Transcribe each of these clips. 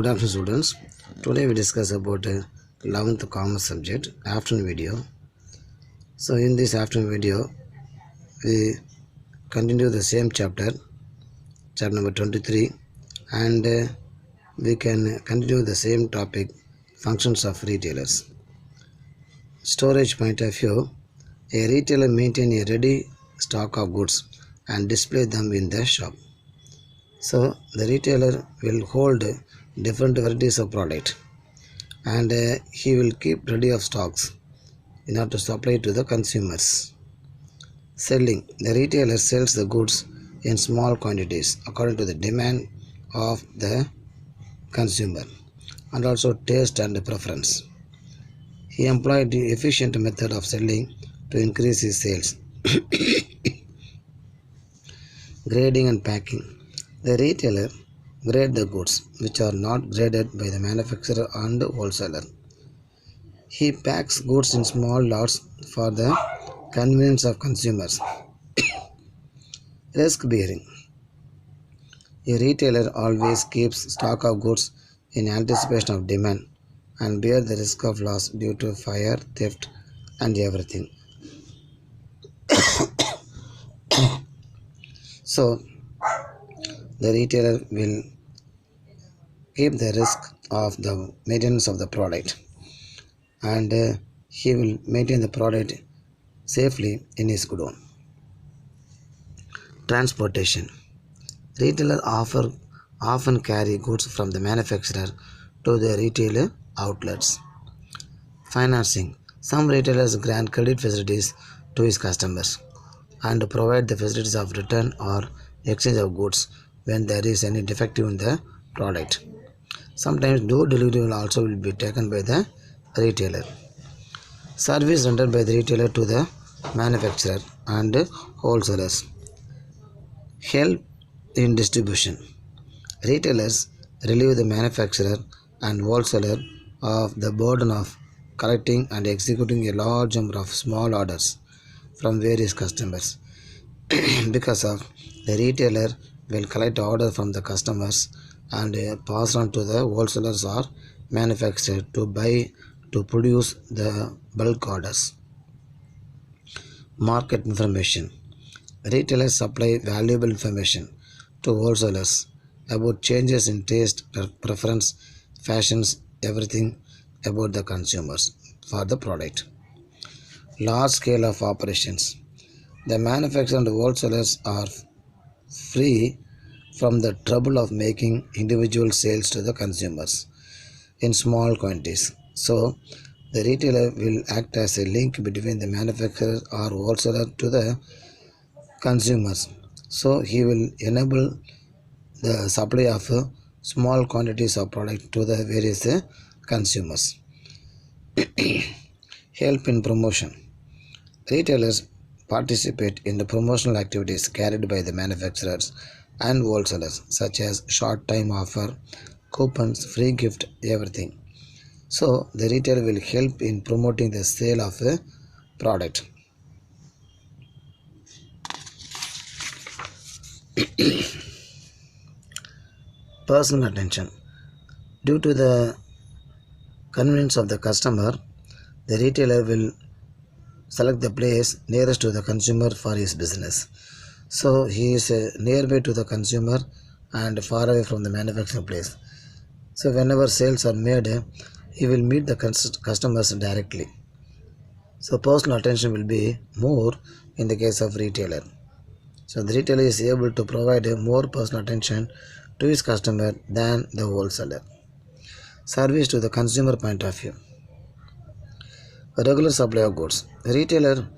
Good afternoon, students. Today we discuss about 11th commerce subject afternoon video. So in this afternoon video we continue the same chapter number 23, and we can continue the same topic, functions of retailers. Storage point of view, a retailer maintains a ready stock of goods and display them in the shop. So the retailer will hold different varieties of product, and he will keep ready of stocks in order to supply to the consumers. Selling, the retailer sells the goods in small quantities according to the demand of the consumer and also taste and preference. He employed the efficient method of selling to increase his sales. Grading and packing, the retailer grade the goods which are not graded by the manufacturer and wholesaler. He packs goods in small lots for the convenience of consumers. Risk bearing, a retailer always keeps stock of goods in anticipation of demand and bear the risk of loss due to fire, theft and everything. So the retailer will keep the risk of the maintenance of the product, and he will maintain the product safely in his godown. Transportation, retailer often carry goods from the manufacturer to the retail outlets. Financing, some retailers grant credit facilities to his customers and provide the facilities of return or exchange of goods when there is any defective in the product. Sometimes door delivery will also be taken by the retailer. Service rendered by the retailer to the manufacturer and wholesalers. Help in distribution, retailers relieve the manufacturer and wholesaler of the burden of collecting and executing a large number of small orders from various customers. Because of the retailer will collect orders from the customers and pass on to the wholesalers or manufacturer to buy to produce the bulk orders. Market information, retailers supply valuable information to wholesalers about changes in taste, preference, fashions, everything about the consumers for the product. Large scale of operations, the manufacturers and wholesalers are free from the trouble of making individual sales to the consumers in small quantities. So the retailer will act as a link between the manufacturer or wholesaler to the consumers. So he will enable the supply of small quantities of product to the various consumers. Help in promotion, retailers participate in the promotional activities carried by the manufacturers and wholesalers, such as short time offer, coupons, free gift, everything. So the retailer will help in promoting the sale of a product. Personal attention, due to the convenience of the customer, the retailer will select the place nearest to the consumer for his business. So he is nearby to the consumer and far away from the manufacturing place. So whenever sales are made, he will meet the customers directly. So personal attention will be more in the case of retailer. So the retailer is able to provide more personal attention to his customer than the wholesaler. Service to the consumer point of view. A regular supply of goods. The retailer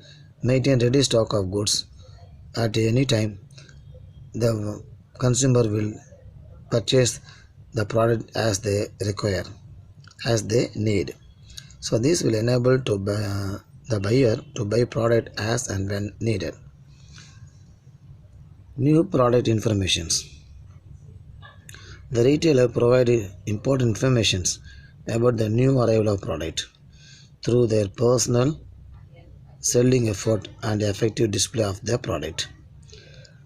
maintains ready stock of goods at any time. The consumer will purchase the product as they require, as they need. So this will enable to the buyer to buy product as and when needed. New product informations. The retailer provides important information about the new arrival of product through their personal selling effort and effective display of the product.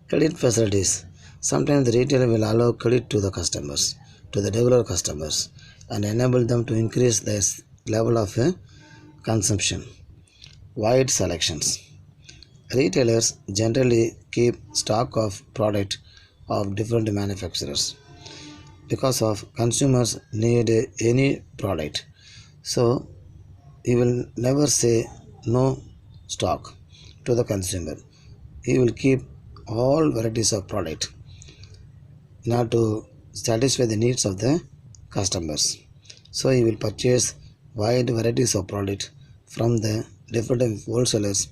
Credit facilities. Sometimes the retailer will allow credit to the customers to the regular customers and enable them to increase their level of consumption. Wide selections. Retailers generally keep stock of product of different manufacturers because of consumers need any product. So he will never say no stock to the consumer. He will keep all varieties of product in order to satisfy the needs of the customers. So he will purchase wide varieties of product from the different wholesalers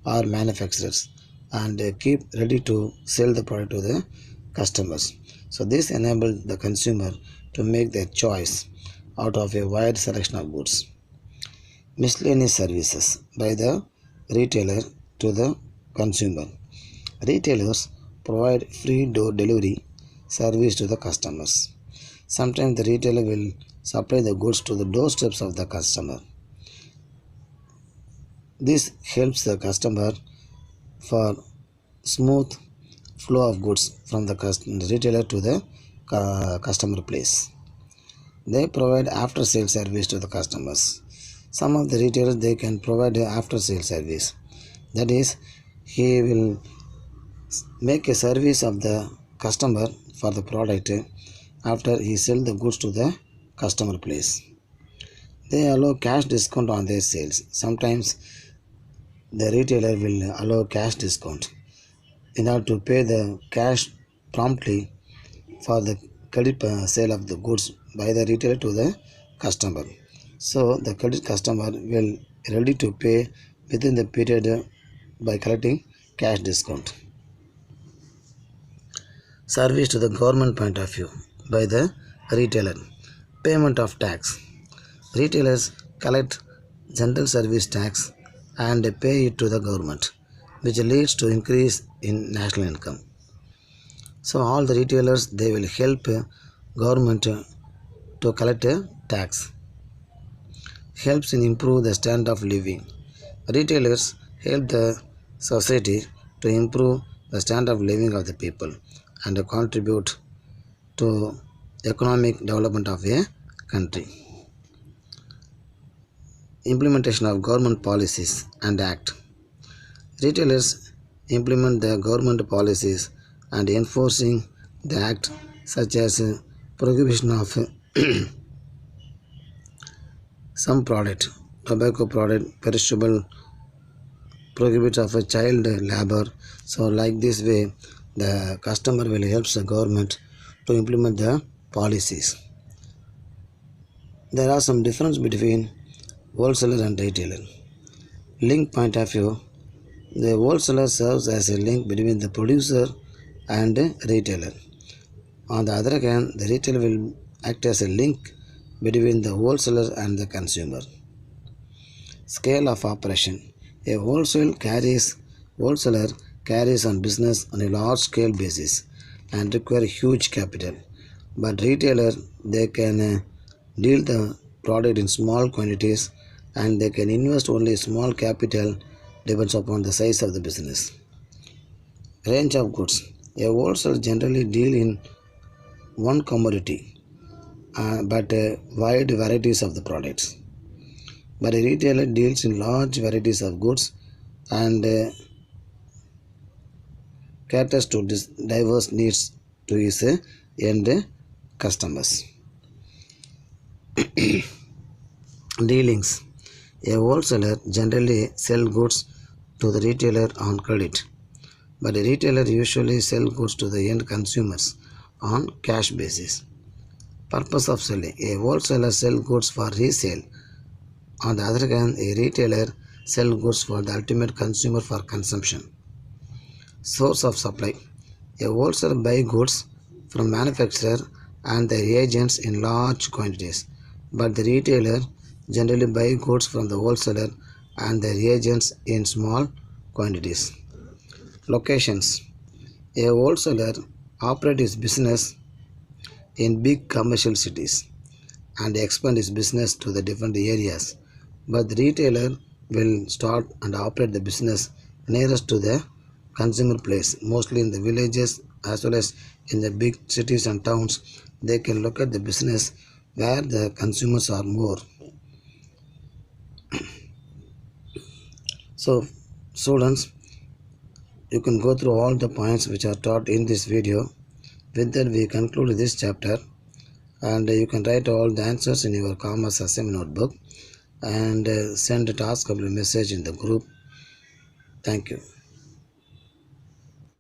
or manufacturers and keep ready to sell the product to the customers. So this enables the consumer to make their choice out of a wide selection of goods. Miscellaneous services by the retailer to the consumer. Retailers provide free door delivery service to the customers. Sometimes the retailer will supply the goods to the doorsteps of the customer. This helps the customer for smooth flow of goods from the retailer to the customer place. They provide after sale service to the customers. Some of the retailers they can provide after sale service. That is, he will make a service of the customer for the product after he sell the goods to the customer place. They allow cash discount on their sales. Sometimes the retailer will allow cash discount in order to pay the cash promptly for the credit sale of the goods by the retailer to the customer. So the credit customer will ready to pay within the period by collecting cash discount. Service to the government point of view by the retailer. Payment of tax. Retailers collect general service tax and pay it to the government, which leads to increase in national income. So all the retailers they will help government to collect a tax. Helps in improve the standard of living. Retailers help the society to improve the standard of living of the people and contribute to economic development of a country. Implementation of government policies and act. Retailers implement the government policies and enforcing the act such as prohibition of some product, tobacco product, perishable, prohibit of a child labor. So like this way the customer will help the government to implement the policies. There are some difference between wholesaler and retailer. Link point of view. The wholesaler serves as a link between the producer and retailer. On the other hand, the retailer will act as a link between the wholesaler and the consumer. Scale of operation. A wholesaler carries on business on a large scale basis and require huge capital. But retailer they can deal the product in small quantities and they can invest only small capital depends upon the size of the business. Range of goods. A wholesaler generally deal in one commodity but wide varieties of the products. But a retailer deals in large varieties of goods and caters to diverse needs to his end customers. Dealings. A wholesaler generally sells goods to the retailer on credit, but a retailer usually sells goods to the end consumers on cash basis. Purpose of selling. A wholesaler sells goods for resale. On the other hand, a retailer sells goods for the ultimate consumer for consumption. Source of supply. A wholesaler buys goods from manufacturer and their agents in large quantities, but the retailer generally buys goods from the wholesaler and their agents in small quantities. Locations. A wholesaler operates his business in big commercial cities and expand his business to the different areas, but the retailer will start and operate the business nearest to the consumer place, mostly in the villages as well as in the big cities and towns. They can look at the business where the consumers are more. So students, you can go through all the points which are taught in this video. With that, we conclude this chapter, and you can write all the answers in your commerce assignment notebook and send a task message in the group. Thank you.